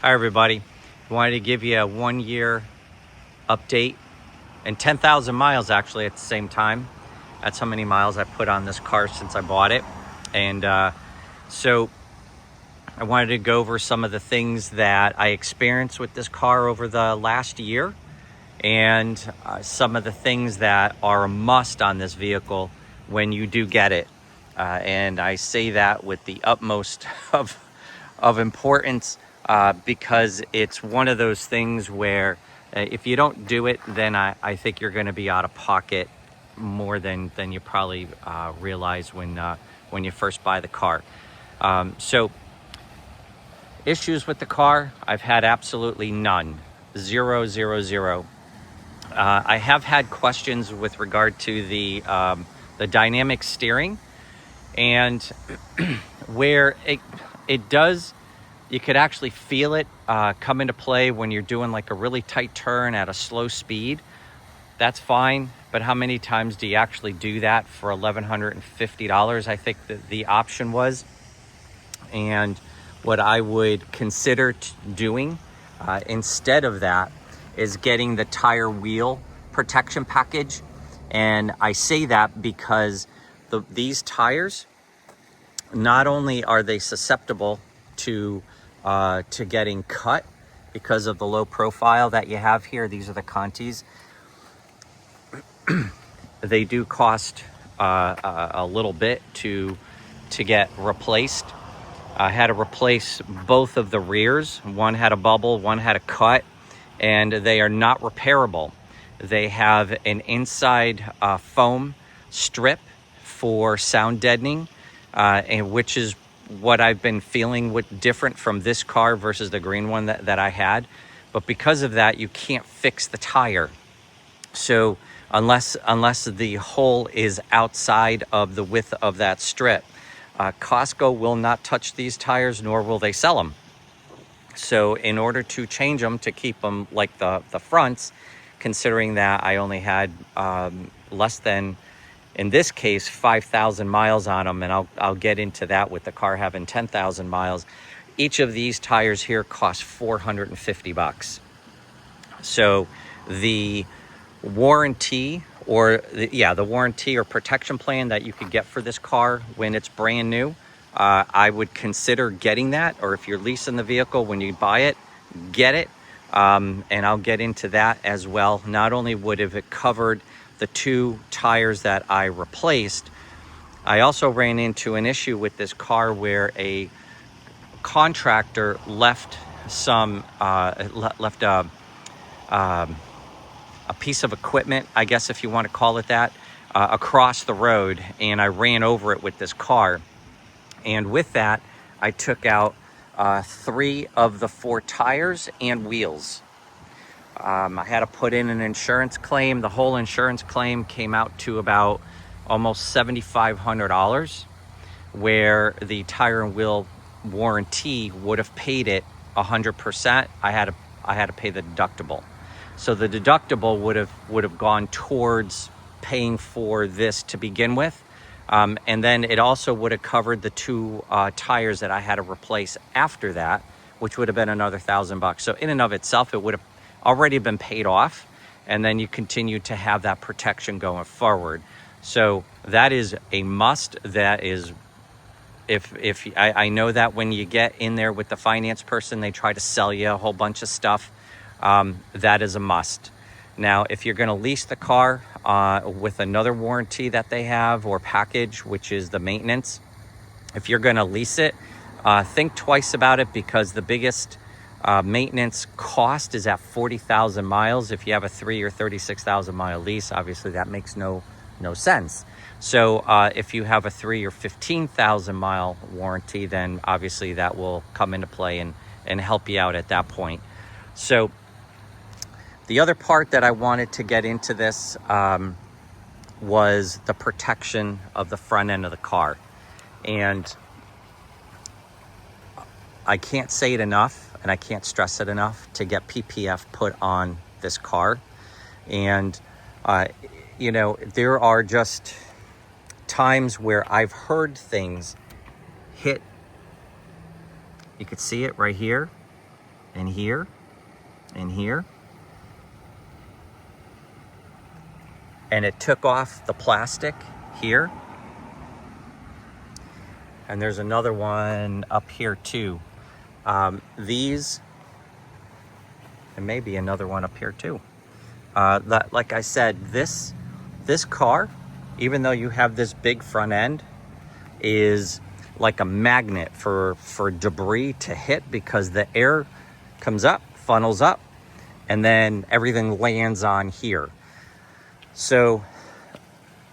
Hi everybody, wanted to give you a 1 year update and 10,000 miles actually at the same time. That's how many miles I put on this car since I bought it. And so I wanted to go over some of the things that I experienced with this car over the last year and some of the things that are a must on this vehicle when you do get it. And I say that with the utmost of importance because it's one of those things where if you don't do it, then I think you're going to be out of pocket more than you probably realize when you first buy the car. So issues with the car, I've had absolutely none. Zero, zero, zero. I have had questions with regard to the dynamic steering, and where it does, you could actually feel it come into play when you're doing like a really tight turn at a slow speed. That's fine, but how many times do you actually do that for $1,150? I think that the option was. And what I would consider doing instead of that is getting the tire wheel protection package. And I say that because these tires, not only are they susceptible to getting cut because of the low profile that you have here, these are the Contis, they do cost a little bit to get replaced. I had to replace both of the rears. One had a bubble, one had a cut, and they are not repairable. They have an inside foam strip for sound deadening, and which is what I've been feeling with different from this car versus the green one that I had. But because of that, you can't fix the tire. So unless the hole is outside of the width of that strip, Costco will not touch these tires, nor will they sell them. So in order to change them, to keep them like the fronts, considering that I only had less than, in this case, 5,000 miles on them, and I'll get into that with the car having 10,000 miles. Each of these tires here cost $450. So the warranty the warranty or protection plan that you could get for this car when it's brand new, I would consider getting that. Or if you're leasing the vehicle, when you buy it, get it. And I'll get into that as well. Not only would have it covered the 2 tires that I replaced, I also ran into an issue with this car where a contractor left a piece of equipment, I guess if you want to call it that, across the road, and I ran over it with this car. And with that, I took out 3 of the 4 tires and wheels. I had to put in an insurance claim. The whole insurance claim came out to about almost $7,500, where the tire and wheel warranty would have paid it 100%. I had to pay the deductible. So the deductible would have gone towards paying for this to begin with. And then it also would have covered the 2 tires that I had to replace after that, which would have been another $1,000. So in and of itself, it would have already been paid off. And then you continue to have that protection going forward. So that is a must. That is, if I know that when you get in there with the finance person, they try to sell you a whole bunch of stuff. That is a must. Now, if you're going to lease the car with another warranty that they have or package, which is the maintenance, if you're going to lease it, think twice about it, because the biggest maintenance cost is at 40,000 miles. If you have a 3 or 36,000 mile lease, obviously that makes no sense. So if you have a 3 or 15,000 mile warranty, then obviously that will come into play and help you out at that point. So the other part that I wanted to get into this was the protection of the front end of the car. And I can't say it enough, and I can't stress it enough, to get PPF put on this car. And, there are just times where I've heard things hit. You could see it right here. and here, and here. And it took off the plastic here. And there's another one up here too. These, and maybe another one up here too. Like I said, this car, even though you have this big front end, is like a magnet for debris to hit, because the air comes up, funnels up, and then everything lands on here. So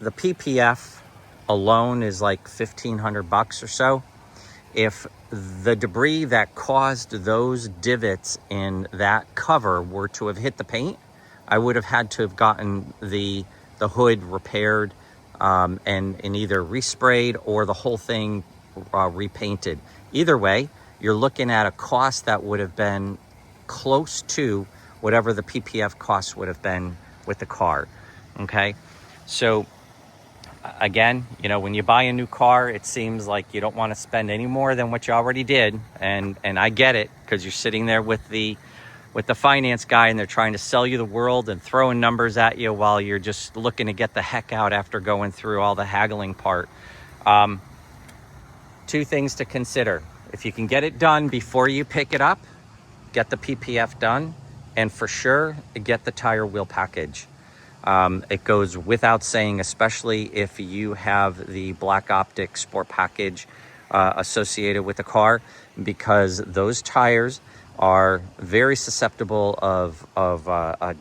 the PPF alone is like $1,500 or so. If the debris that caused those divots in that cover were to have hit the paint, I would have had to have gotten the hood repaired and either resprayed or the whole thing repainted. Either way, you're looking at a cost that would have been close to whatever the PPF cost would have been with the car. Okay, so again, you know, when you buy a new car, it seems like you don't want to spend any more than what you already did, and I get it, because you're sitting there with the finance guy and they're trying to sell you the world and throwing numbers at you while you're just looking to get the heck out after going through all the haggling part. Two things to consider: if you can get it done before you pick it up, get the PPF done, and for sure get the tire wheel package. It goes without saying, especially if you have the black optic sport package associated with the car, because those tires are very susceptible of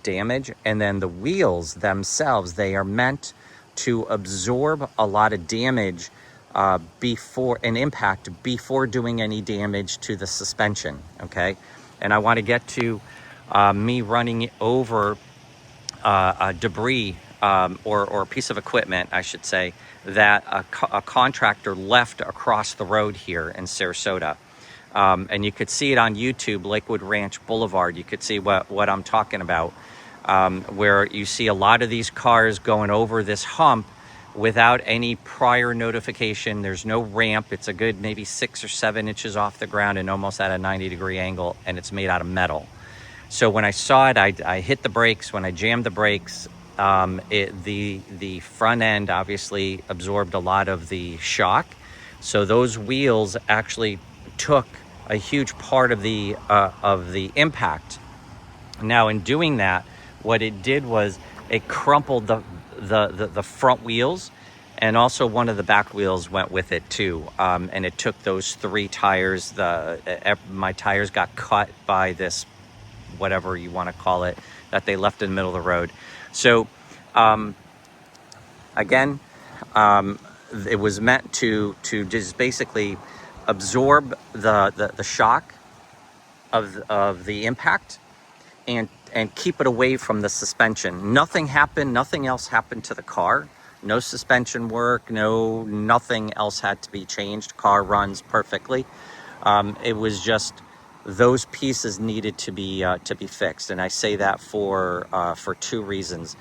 damage. And then the wheels themselves, they are meant to absorb a lot of damage before an impact, before doing any damage to the suspension. Okay, and I want to get to me running over debris or a piece of equipment, I should say, that a contractor left across the road here in Sarasota. And you could see it on YouTube, Lakewood Ranch Boulevard. You could see what I'm talking about, where you see a lot of these cars going over this hump without any prior notification. There's no ramp. It's a good maybe 6 or 7 inches off the ground and almost at a 90-degree angle, and it's made out of metal. So when I saw it, I hit the brakes. When I jammed the brakes, the front end obviously absorbed a lot of the shock. So those wheels actually took a huge part of the impact. Now, in doing that, what it did was it crumpled the front wheels, and also one of the back wheels went with it too. And it took those 3 tires. My tires got cut by this, whatever you want to call it, that they left in the middle of the road. So again, it was meant to just basically absorb the shock of the impact and keep it away from the suspension. Nothing happened. Nothing else happened to the car. No suspension work. Nothing else had to be changed. Car runs perfectly. It was just those pieces needed to be fixed, and I say that for 2 reasons.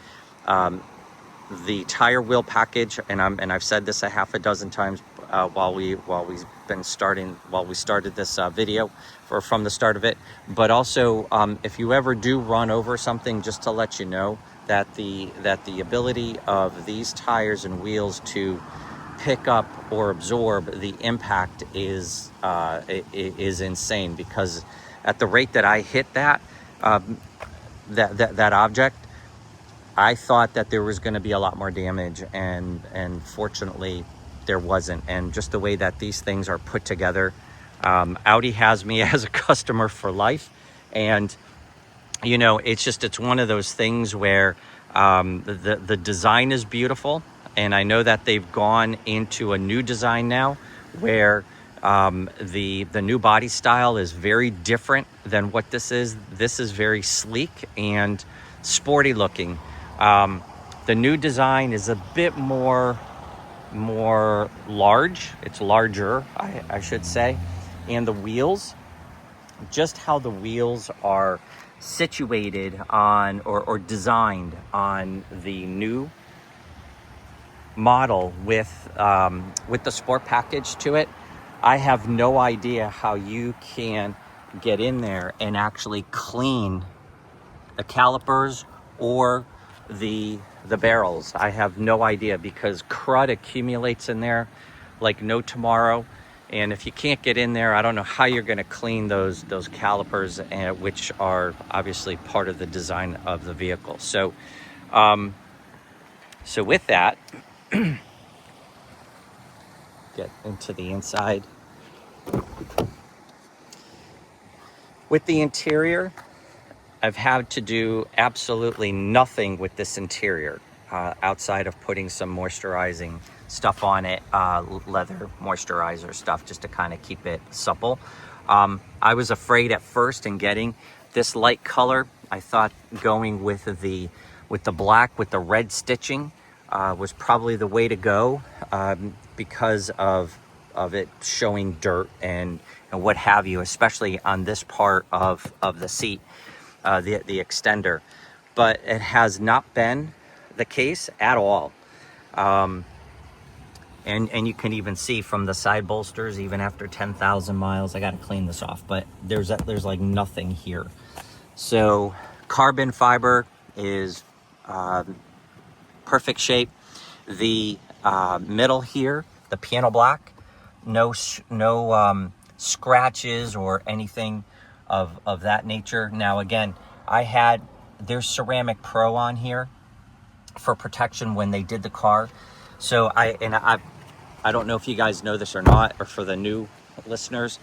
The tire wheel package, and I've said this a half a dozen times while we started this video from the start of it. But also, if you ever do run over something, just to let you know that the ability of these tires and wheels to pick up or absorb the impact is insane, because at the rate that I hit that object, I thought that there was going to be a lot more damage, and fortunately there wasn't. And just the way that these things are put together, Audi has me as a customer for life. And you know, it's one of those things where the design is beautiful, and I know that they've gone into a new design now where the new body style is very different than what this is. This is very sleek and sporty looking. The new design is a bit more large. It's larger, I should say. And the wheels, just how the wheels are situated on or designed on the new model with the sport package to it, I have no idea how you can get in there and actually clean the calipers or the barrels. I have no idea, because crud accumulates in there like no tomorrow. And if you can't get in there, I don't know how you're going to clean those calipers, which are obviously part of the design of the vehicle. So so with that, get into the inside. With the interior, I've had to do absolutely nothing with this interior outside of putting some moisturizing stuff on it, leather moisturizer stuff, just to kind of keep it supple. I was afraid at first in getting this light color. I thought going with the black with the red stitching was probably the way to go, because of it showing dirt and what have you, especially on this part of the seat, the extender. But it has not been the case at all. And you can even see from the side bolsters, even after 10,000 miles, I got to clean this off, but there's like nothing here. So carbon fiber is perfect shape. The middle here, the piano black, no scratches or anything of that nature. Now again, there's Ceramic Pro on here for protection when they did the car. So I don't know if you guys know this or not, or for the new listeners,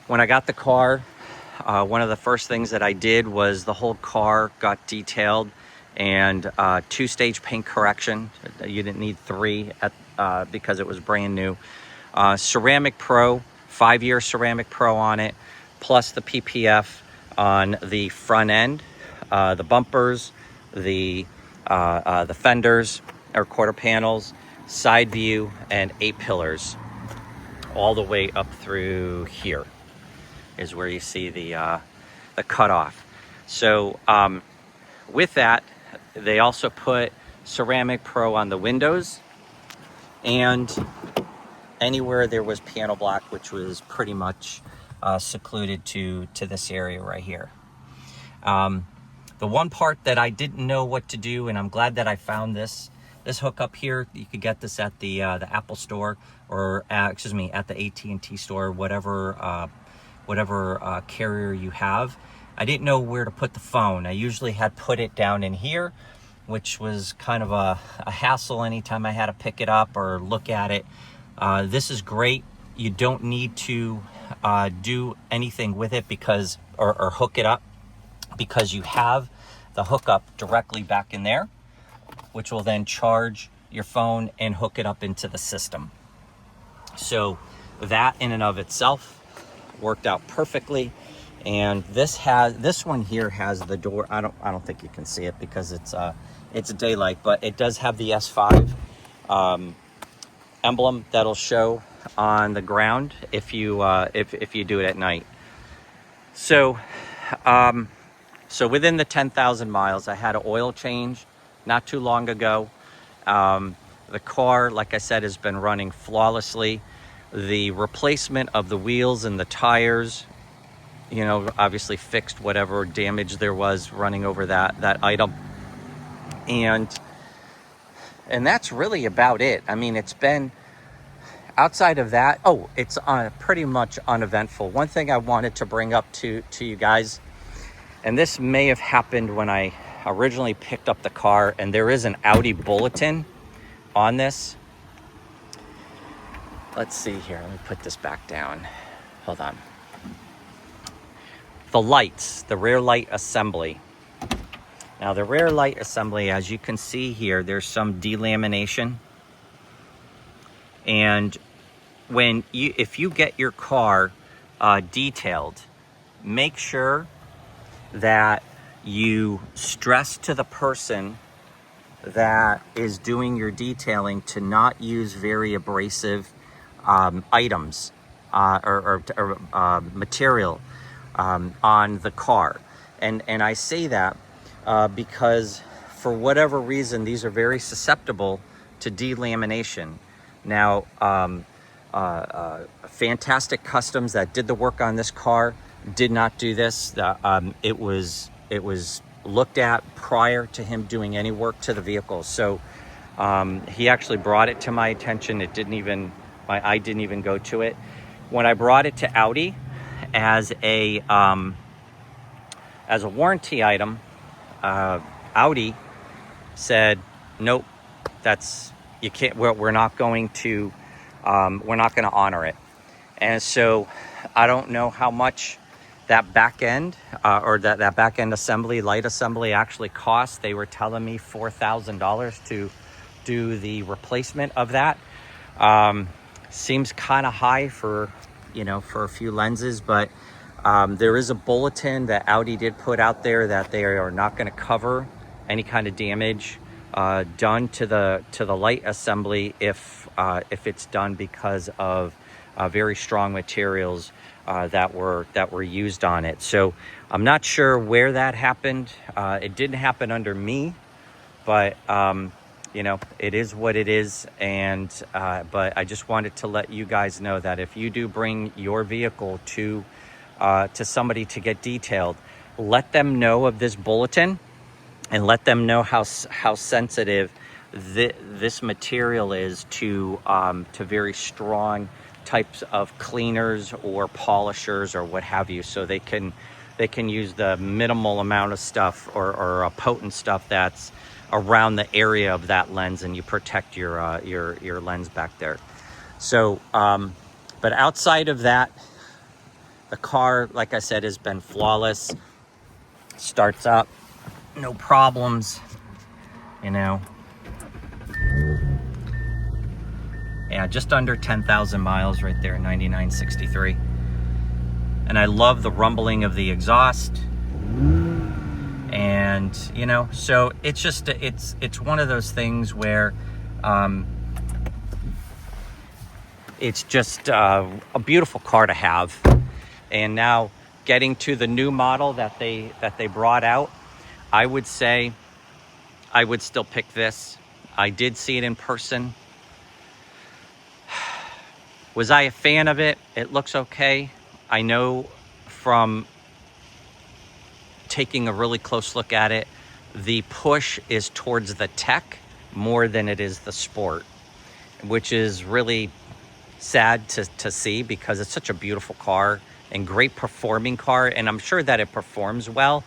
when I got the car, one of the first things that I did was the whole car got detailed and 2-stage paint correction. You didn't need 3 because it was brand new. Ceramic Pro, 5-year Ceramic Pro on it, plus the PPF on the front end, the bumpers, the fenders or quarter panels, side view, and A-pillars, all the way up through here is where you see the cutoff. So with that, they also put Ceramic Pro on the windows and anywhere there was piano black, which was pretty much secluded to this area right here. The one part that I didn't know what to do, and I'm glad that I found this hookup here. You could get this at the Apple store, or at the AT&T store, whatever carrier you have. I didn't know where to put the phone. I usually had put it down in here, which was kind of a hassle anytime I had to pick it up or look at it. This is great. You don't need to do anything with it or hook it up, because you have the hookup directly back in there, which will then charge your phone and hook it up into the system. So that in and of itself worked out perfectly. And this one here has the door. I don't think you can see it because it's daylight, but it does have the S5 emblem that'll show on the ground if you do it at night. So within the 10,000 miles, I had an oil change not too long ago. The car, like I said, has been running flawlessly. The replacement of the wheels and the tires, obviously fixed whatever damage there was running over that item. And that's really about it. I mean, it's been outside of that. It's pretty much uneventful. One thing I wanted to bring up to you guys, and this may have happened when I originally picked up the car, and there is an Audi bulletin on this. Let's see here. Let me put this back down. Hold on. The lights, the rear light assembly. Now, the rear light assembly, as you can see here, there's some delamination. And if you get your car detailed, make sure that you stress to the person that is doing your detailing to not use very abrasive items or material on the car. And I say that because for whatever reason, these are very susceptible to delamination. Now, Fantastic Customs that did the work on this car did not do this. It was looked at prior to him doing any work to the vehicle. So he actually brought it to my attention. My eye didn't even go to it. When I brought it to Audi as a warranty item, Audi said, nope, you can't. We're not going to honor it. And so I don't know how much that back end or that back end assembly, light assembly, actually cost. They were telling me $4,000 to do the replacement of that. Seems kind of high for a few lenses, but there is a bulletin that Audi did put out there that they are not going to cover any kind of damage done to the light assembly if it's done because of very strong materials that were used on it. So I'm not sure where that happened. It didn't happen under me, but it is what it is. And but I just wanted to let you guys know that if you do bring your vehicle to somebody to get detailed, let them know of this bulletin and let them know how sensitive this material is to very strong types of cleaners or polishers or what have you, so they can use the minimal amount of stuff or potent stuff that's around the area of that lens, and you protect your lens back there. So but outside of that, the car, like I said, has been flawless. Starts up, no problems, Yeah, just under 10,000 miles right there, 9963. And I love the rumbling of the exhaust. And, so it's just, it's one of those things where it's just a beautiful car to have. And now getting to the new model that they brought out, I would say I would still pick this. I did see it in person. Was I a fan of it? It looks okay. I know from taking a really close look at it, the push is towards the tech more than it is the sport, which is really sad to see because it's such a beautiful car and great performing car. And I'm sure that it performs well.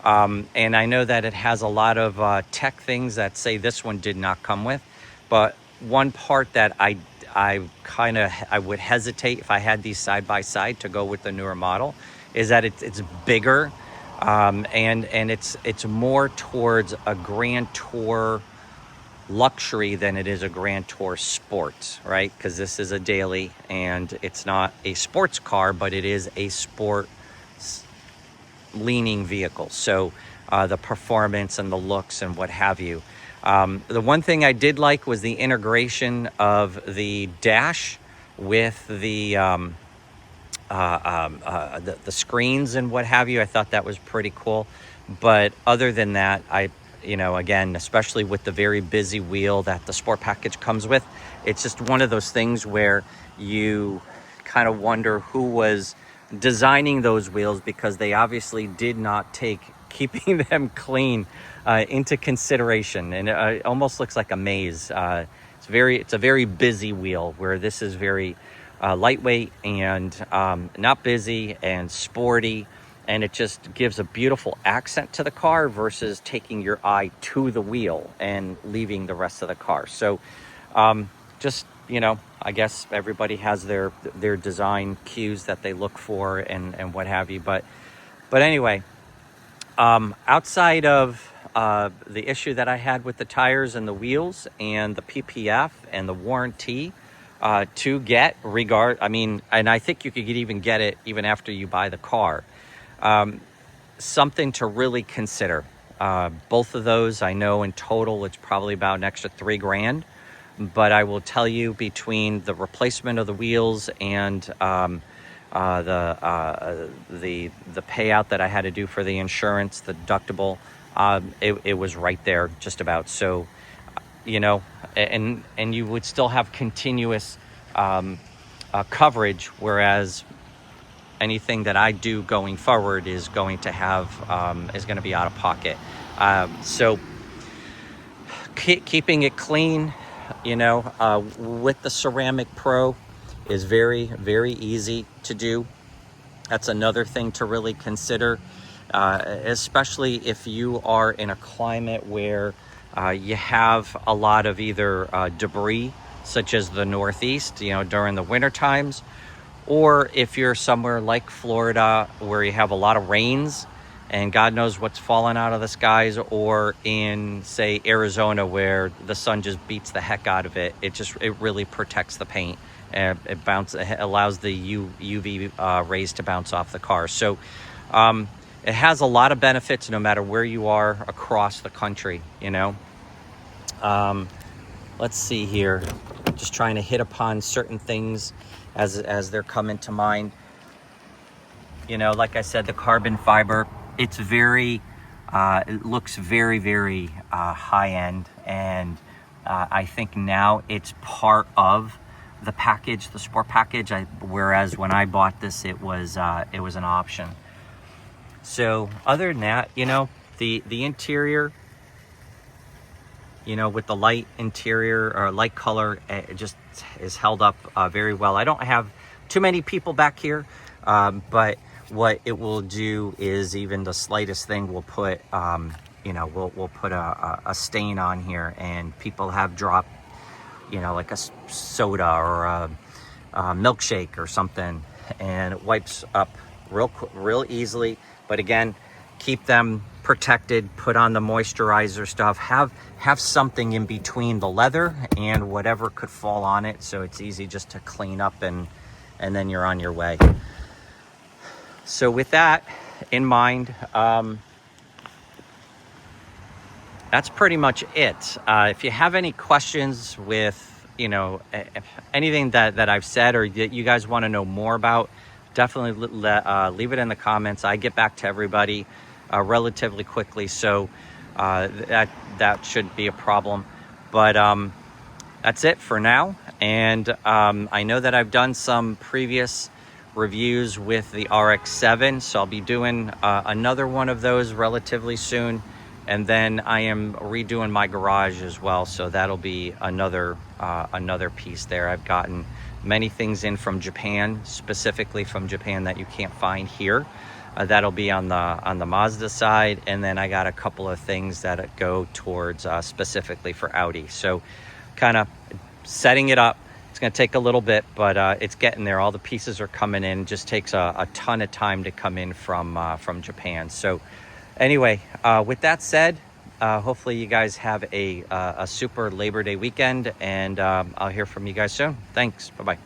And I know that it has a lot of tech things that say this one did not come with. But one part that I would hesitate if I had these side by side to go with the newer model is that it's bigger, and it's more towards a Grand Tour luxury than it is a Grand Tour sport, right? Because this is a daily and it's not a sports car, but it is a sport leaning vehicle. So the performance and the looks and what have you. The one thing I did like was the integration of the dash with the screens and what have you. I thought that was pretty cool. But other than that, again, especially with the very busy wheel that the sport package comes with, it's just one of those things where you kind of wonder who was designing those wheels, because they obviously did not take keeping them clean into consideration. And it almost looks like a maze. It's a very busy wheel, where this is very lightweight and not busy and sporty. And it just gives a beautiful accent to the car versus taking your eye to the wheel and leaving the rest of the car. So I guess everybody has their design cues that they look for and what have you. But anyway, outside of the issue that I had with the tires and the wheels and the PPF and the warranty to get and I think you could even get it even after you buy the car. Something to really consider. Both of those, I know in total it's probably about an extra $3,000, but I will tell you, between the replacement of the wheels and the payout that I had to do for the insurance, the deductible, it was right there just about. So and you would still have continuous coverage, whereas anything that I do going forward is going to have is going to be out of pocket. So keeping it clean, with the Ceramic Pro is very, very easy to do. That's another thing to really consider, especially if you are in a climate where you have a lot of either debris, such as the Northeast, during the winter times, or if you're somewhere like Florida where you have a lot of rains and God knows what's falling out of the skies, or in, say, Arizona where the sun just beats the heck out of it. It really protects the paint. It allows the UV rays to bounce off the car. So it has a lot of benefits no matter where you are across the country, Let's see here. Just trying to hit upon certain things as they're coming to mind. Like I said, the carbon fiber, it looks very, very high end. And I think now it's part of the package, the sport package. Whereas when I bought this, it was an option. So other than that, the interior, with the light interior or light color, it just is held up very well. I don't have too many people back here, but what it will do is even the slightest thing will put, we'll put a stain on here, and people have dropped, like a soda or a milkshake or something, and it wipes up real easily. But again, keep them protected, put on the moisturizer stuff, have something in between the leather and whatever could fall on it, so it's easy just to clean up, and then you're on your way. So with that in mind, that's pretty much it. If you have any questions with anything that I've said, or that you guys want to know more about, definitely leave it in the comments. I get back to everybody relatively quickly, so that shouldn't be a problem. But that's it for now. And I know that I've done some previous reviews with the RX-7, so I'll be doing another one of those relatively soon. And then I am redoing my garage as well, so that'll be another piece there. I've gotten many things in from Japan, specifically from Japan, that you can't find here. That'll be on the Mazda side, and then I got a couple of things that go towards specifically for Audi. So kind of setting it up. It's going to take a little bit, but it's getting there. All the pieces are coming in. It just takes a ton of time to come in from Japan. So anyway, with that said, hopefully you guys have a super Labor Day weekend, and I'll hear from you guys soon. Thanks. Bye-bye.